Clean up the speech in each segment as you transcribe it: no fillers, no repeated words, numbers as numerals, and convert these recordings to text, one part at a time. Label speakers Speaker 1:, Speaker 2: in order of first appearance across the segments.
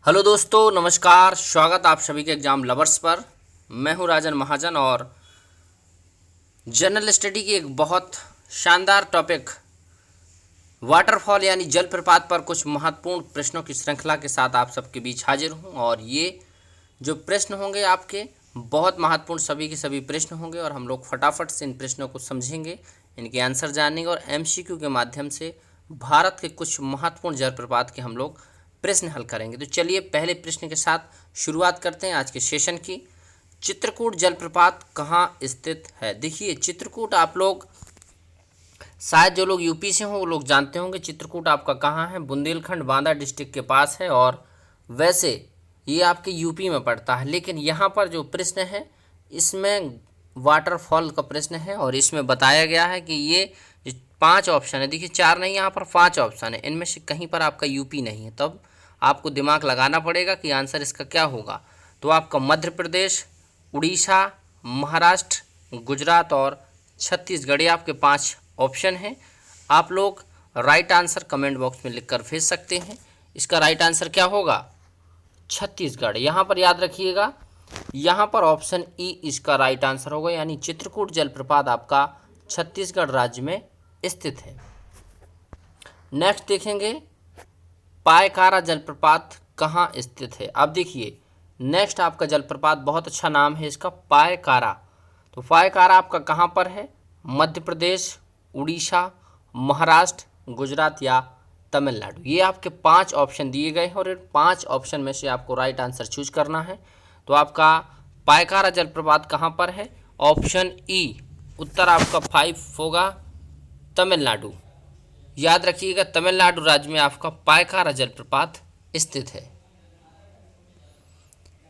Speaker 1: Hello दोस्तों, नमस्कार। स्वागत आप सभी के एग्जाम लवर्स पर। मैं हूं राजन महाजन और जनरल स्टडी की एक बहुत शानदार टॉपिक वाटरफॉल यानी जलप्रपात पर कुछ महत्वपूर्ण प्रश्नों की श्रृंखला के साथ आप सबके बीच हाजिर हूं। और ये जो प्रश्न होंगे आपके बहुत महत्वपूर्ण, सभी के सभी प्रश्न होंगे और हम लोग फटाफट से इन प्रश्नों को समझेंगे, इनके आंसर जानेंगे और एमसीक्यू के माध्यम से भारत के कुछ महत्वपूर्ण जलप्रपात के हम लोग प्रश्न हल करेंगे। तो चलिए पहले प्रश्न के साथ शुरुआत करते हैं आज के सेशन की। चित्रकूट जलप्रपात कहाँ स्थित है? देखिए, चित्रकूट आप लोग शायद जो लोग यूपी से हों वो लोग जानते होंगे चित्रकूट आपका कहाँ है। बुंदेलखंड बांदा डिस्ट्रिक्ट के पास है और वैसे ये आपके यूपी में पड़ता है। लेकिन यहाँ पर जो प्रश्न है इसमें वाटरफॉल का प्रश्न है और इसमें बताया गया है कि ये 5 ऑप्शन है। देखिए 4 नहीं, यहाँ पर 5 ऑप्शन है, इनमें से कहीं पर आपका यूपी नहीं है। तब आपको दिमाग लगाना पड़ेगा कि आंसर इसका क्या होगा। तो आपका मध्य प्रदेश, उड़ीसा, महाराष्ट्र, गुजरात और छत्तीसगढ़, ये आपके 5 ऑप्शन हैं। आप लोग राइट आंसर कमेंट बॉक्स में लिखकर भेज सकते हैं। इसका राइट आंसर क्या होगा? छत्तीसगढ़। यहाँ पर याद रखिएगा, यहाँ पर ऑप्शन ई इसका राइट आंसर होगा, यानी चित्रकूट जलप्रपात आपका छत्तीसगढ़ राज्य में स्थित है। नेक्स्ट देखेंगे पायकारा जलप्रपात कहाँ स्थित है। अब देखिए नेक्स्ट आपका जलप्रपात बहुत अच्छा नाम है इसका, पायकारा। तो पायकारा आपका कहाँ पर है? मध्य प्रदेश, उड़ीसा, महाराष्ट्र, गुजरात या तमिलनाडु। ये आपके 5 ऑप्शन दिए गए हैं और इन 5 ऑप्शन में से आपको राइट आंसर चूज करना है। तो आपका पायकारा जलप्रपात कहाँ पर है? ऑप्शन ई उत्तर आपका 5 होगा, तमिलनाडु। याद रखिएगा, तमिलनाडु राज्य में आपका पायकारा जलप्रपात स्थित है।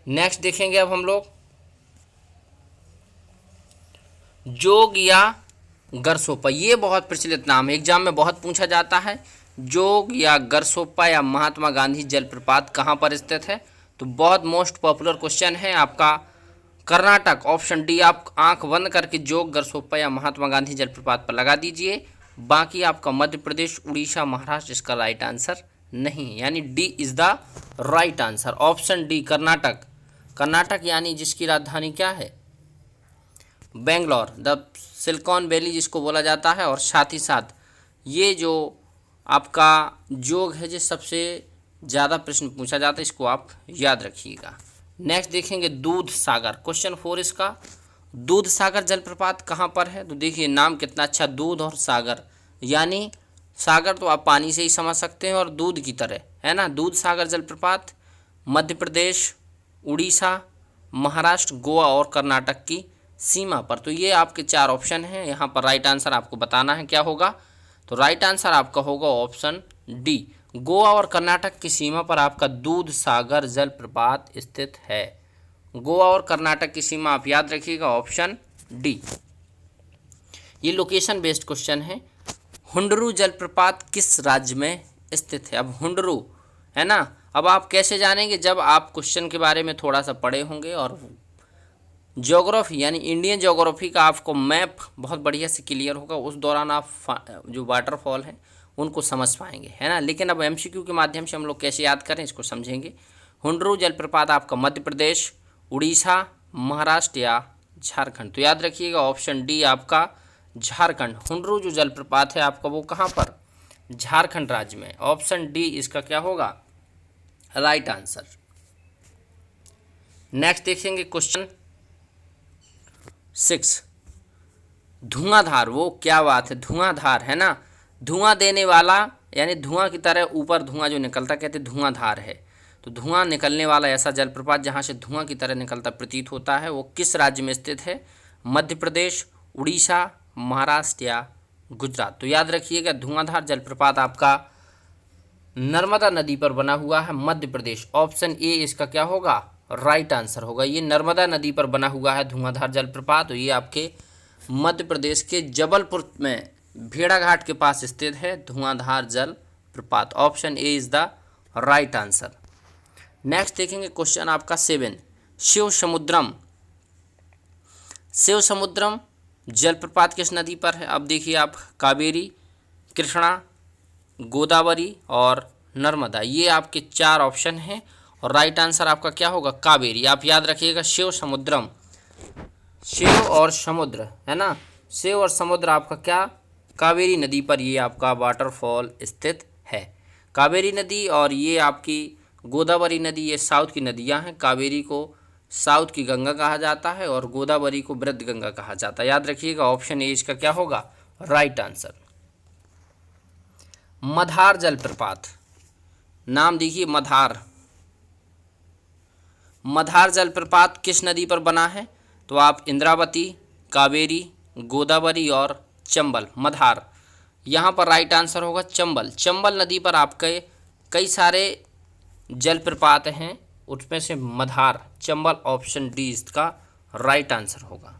Speaker 1: नेक्स्ट देखेंगे अब हम लोग जोग या गरसोपा। ये बहुत प्रचलित नाम है, एग्जाम में बहुत पूछा जाता है। जोग या गरसोपा या महात्मा गांधी जलप्रपात कहाँ पर स्थित है? तो बहुत मोस्ट पॉपुलर क्वेश्चन है आपका कर्नाटक, ऑप्शन डी। आप आंख बंद करके जोग, गरसोपा या महात्मा गांधी जलप्रपात पर लगा दीजिए। बाकी आपका मध्य प्रदेश, उड़ीसा, महाराष्ट्र इसका राइट आंसर नहीं है, यानी D is the right answer. Option D Karnataka. Karnataka यानी जिसकी राजधानी क्या है? बेंगलोर, द सिलिकॉन वैली जिसको बोला जाता है। और साथ ही साथ ये जो आपका जोग है जो सबसे ज़्यादा प्रश्न पूछा जाता है, इसको आप याद रखिएगा। नेक्स्ट देखेंगे दूध सागर, क्वेश्चन 4 इसका। दूध सागर जलप्रपात कहाँ पर है? तो देखिए नाम कितना अच्छा, दूध और सागर, यानी सागर तो आप पानी से ही समझ सकते हैं और दूध की तरह, है ना। दूध सागर जलप्रपात मध्य प्रदेश, उड़ीसा, महाराष्ट्र, गोवा और कर्नाटक की सीमा पर। तो ये आपके 4 ऑप्शन हैं। यहाँ पर राइट आंसर आपको बताना है क्या होगा। तो राइट आंसर आपका होगा ऑप्शन डी, गोवा और कर्नाटक की सीमा पर आपका दूध सागर जलप्रपात स्थित है। गोवा और कर्नाटक की सीमा आप याद रखिएगा, ऑप्शन डी। ये लोकेशन बेस्ड क्वेश्चन है। हुंडरू जलप्रपात किस राज्य में स्थित है? अब हुंडरू, है ना। अब आप कैसे जानेंगे? जब आप क्वेश्चन के बारे में थोड़ा सा पढ़े होंगे और ज्योग्राफी यानी इंडियन ज्योग्राफी का आपको मैप बहुत बढ़िया से क्लियर होगा, उस दौरान आप जो वाटरफॉल हैं उनको समझ पाएंगे, है ना। लेकिन अब एमसीक्यू के माध्यम से हम लोग कैसे याद करें इसको समझेंगे। हुंडरू जलप्रपात आपका मध्य प्रदेश, उड़ीसा, महाराष्ट्र या झारखंड। तो याद रखिएगा ऑप्शन डी आपका झारखंड। हुंडरू जो जलप्रपात है आपका वो कहाँ पर? झारखंड राज्य में। ऑप्शन डी इसका क्या होगा? Right answer. नेक्स्ट देखेंगे क्वेश्चन 6, धुआंधार, वो क्या बात है, धुआंधार, है ना। धुआं देने वाला यानी धुआं की तरह ऊपर धुआं जो निकलता, कहते धुआंधार है। तो धुआं निकलने वाला ऐसा जलप्रपात जहाँ से धुआं की तरह निकलता प्रतीत होता है, वो किस राज्य में स्थित है? मध्य प्रदेश, उड़ीसा, महाराष्ट्र या गुजरात। तो याद रखिएगा धुआंधार जलप्रपात आपका नर्मदा नदी पर बना हुआ है, मध्य प्रदेश। ऑप्शन ए इसका क्या होगा? राइट आंसर होगा। ये नर्मदा नदी पर बना हुआ है धुआंधार जलप्रपात। तो ये आपके मध्य प्रदेश के जबलपुर में भेड़ाघाट के पास स्थित है धुआंधार जलप्रपात। Option A is the right answer. Next देखेंगे क्वेश्चन आपका 7, शिव समुद्रम। शिव समुद्रम जलप्रपात किस नदी पर है? अब देखिए आप, कावेरी, कृष्णा, गोदावरी और नर्मदा, ये आपके 4 ऑप्शन हैं और राइट आंसर आपका क्या होगा? कावेरी। आप याद रखिएगा, शिव समुद्रम, शिव और समुद्र है ना, शिव और समुद्र आपका क्या? कावेरी नदी पर ये आपका वाटरफॉल स्थित है। कावेरी नदी और ये आपकी गोदावरी नदी, ये साउथ की नदियां हैं। कावेरी को साउथ की गंगा कहा जाता है और गोदावरी को वृद्ध गंगा कहा जाता है। याद रखिएगा, ऑप्शन ए इसका क्या होगा? Right answer. मधार जलप्रपात, नाम देखिए मधार। मधार जलप्रपात किस नदी पर बना है? तो आप इंद्रावती, कावेरी, गोदावरी और चंबल, मधार, यहाँ पर राइट आंसर होगा चंबल। चंबल नदी पर आपके कई सारे जलप्रपात हैं, उसमें से मधार, चंबल, ऑप्शन डी इसका राइट आंसर होगा।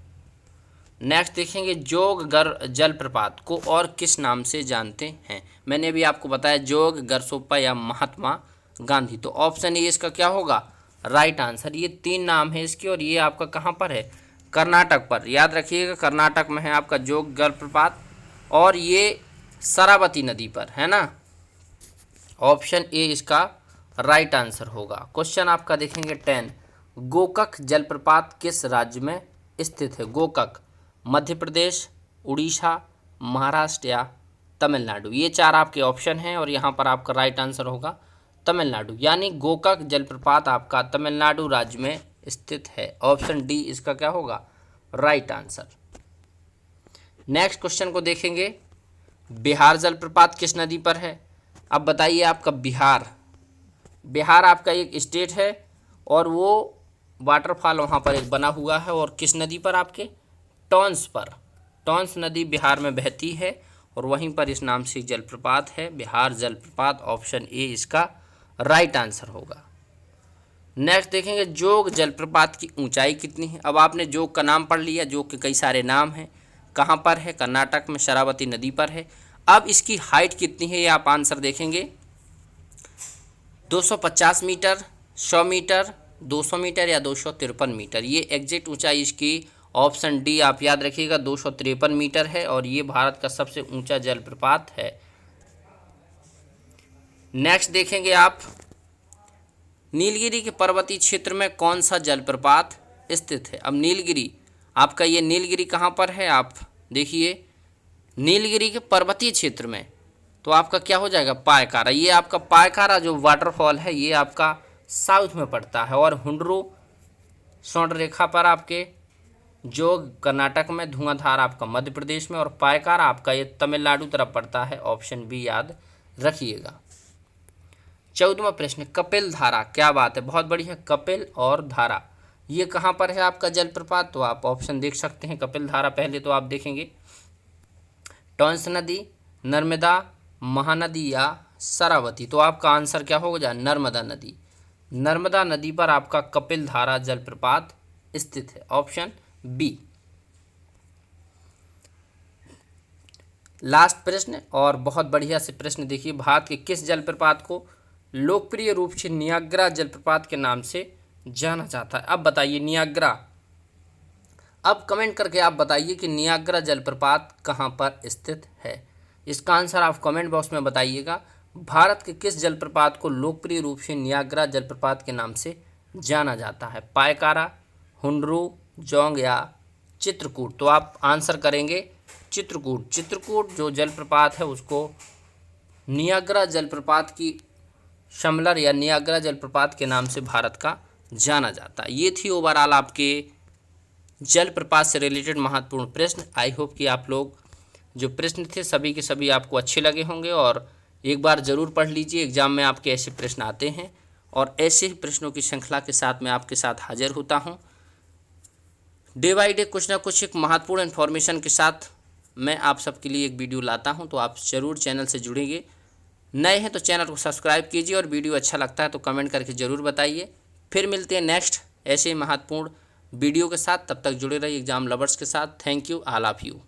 Speaker 1: नेक्स्ट देखेंगे, जोगगर जलप्रपात को और किस नाम से जानते हैं? मैंने अभी आपको बताया जोग, गरसोप्पा या महात्मा गांधी, तो ऑप्शन ए इसका क्या होगा? Right answer. ये 3 नाम है इसके और ये आपका कहाँ पर है? कर्नाटक पर। याद रखिएगा, कर्नाटक में है आपका जोग जलप्रपात और ये शरावती नदी पर है ना। ऑप्शन ए इसका राइट आंसर होगा। क्वेश्चन आपका देखेंगे 10, गोकक जलप्रपात किस राज्य में स्थित है? गोकक, मध्य प्रदेश, उड़ीसा, महाराष्ट्र या तमिलनाडु, ये 4 आपके ऑप्शन हैं और यहाँ पर आपका राइट आंसर होगा तमिलनाडु। यानी गोकक जलप्रपात आपका तमिलनाडु राज्य में स्थित है। ऑप्शन डी इसका क्या होगा? Right answer. नेक्स्ट क्वेश्चन को देखेंगे, बिहार जलप्रपात किस नदी पर है? अब बताइए आपका बिहार, बिहार आपका एक स्टेट है और वो वाटरफॉल वहाँ पर एक बना हुआ है और किस नदी पर? आपके टॉन्स पर। टॉन्स नदी बिहार में बहती है और वहीं पर इस नाम से जलप्रपात है, बिहार जलप्रपात। ऑप्शन ए इसका राइट आंसर होगा। नेक्स्ट देखेंगे, जोग जलप्रपात की ऊंचाई कितनी है? अब आपने जोग का नाम पढ़ लिया, जोग के कई सारे नाम हैं। कहाँ पर है? कर्नाटक में, शरावती नदी पर है। अब इसकी हाइट कितनी है ये आप आंसर देखेंगे, 250 मीटर, 100 मीटर, 200 मीटर या 253 मीटर। ये एग्जैक्ट ऊंचाई इसकी ऑप्शन डी आप याद रखिएगा 253 मीटर है और ये भारत का सबसे ऊंचा जलप्रपात है। नेक्स्ट देखेंगे आप, नीलगिरी के पर्वतीय क्षेत्र में कौन सा जलप्रपात स्थित है? अब नीलगिरी आपका, ये नीलगिरी कहाँ पर है? आप देखिए, नीलगिरी के पर्वतीय क्षेत्र में, तो आपका क्या हो जाएगा? पायकारा। ये आपका पायकारा जो वाटरफॉल है ये आपका साउथ में पड़ता है और हुंडरू सौंड रेखा पर आपके जो कर्नाटक में, धुआंधार आपका मध्य प्रदेश में और पायकारा आपका ये तमिलनाडु तरफ पड़ता है। ऑप्शन बी याद रखिएगा। 14वां प्रश्न, कपिल धारा, क्या बात है, बहुत बढ़िया। कपिल और धारा ये कहाँ पर है आपका जलप्रपात? तो आप ऑप्शन देख सकते हैं। कपिल धारा पहले तो आप देखेंगे, टॉन्स नदी, नर्मदा, महानदी या शरावती, तो आपका आंसर क्या होगा? नर्मदा नदी। नर्मदा नदी पर आपका कपिल धारा जलप्रपात स्थित है। Option B. लास्ट प्रश्न और बहुत बढ़िया से प्रश्न देखिए, भारत के किस जलप्रपात को लोकप्रिय रूप से नियाग्रा जलप्रपात के नाम से जाना जाता है? अब बताइए नियाग्रा, अब कमेंट करके आप बताइए कि नियाग्रा जलप्रपात कहाँ पर स्थित है। इसका आंसर आप कमेंट बॉक्स में बताइएगा। भारत के किस जलप्रपात को लोकप्रिय रूप से नियाग्रा जलप्रपात के नाम से जाना जाता है? पायकारा, हुंडरू, जोंग या चित्रकूट, तो आप आंसर करेंगे चित्रकूट। चित्रकूट जो जलप्रपात है उसको नियाग्रा जलप्रपात की शमलर या नियाग्रा जलप्रपात के नाम से भारत का जाना जाता है। ये थी ओवरऑल आपके जलप्रपात से रिलेटेड महत्वपूर्ण प्रश्न। आई होप कि आप लोग जो प्रश्न थे सभी के सभी आपको अच्छे लगे होंगे और एक बार ज़रूर पढ़ लीजिए, एग्जाम में आपके ऐसे प्रश्न आते हैं और ऐसे ही प्रश्नों की श्रृंखला के साथ मैं आपके साथ हाजिर होता हूँ। डे बाई डे कुछ ना कुछ एक महत्वपूर्ण इन्फॉर्मेशन के साथ मैं आप सबके लिए एक वीडियो लाता हूँ, तो आप ज़रूर चैनल से जुड़ेंगे। नए हैं तो चैनल को सब्सक्राइब कीजिए और वीडियो अच्छा लगता है तो कमेंट करके ज़रूर बताइए। फिर मिलते हैं नेक्स्ट ऐसे महत्वपूर्ण वीडियो के साथ, तब तक जुड़े रहिए एग्जाम लवर्स के साथ। Thank you, all of you.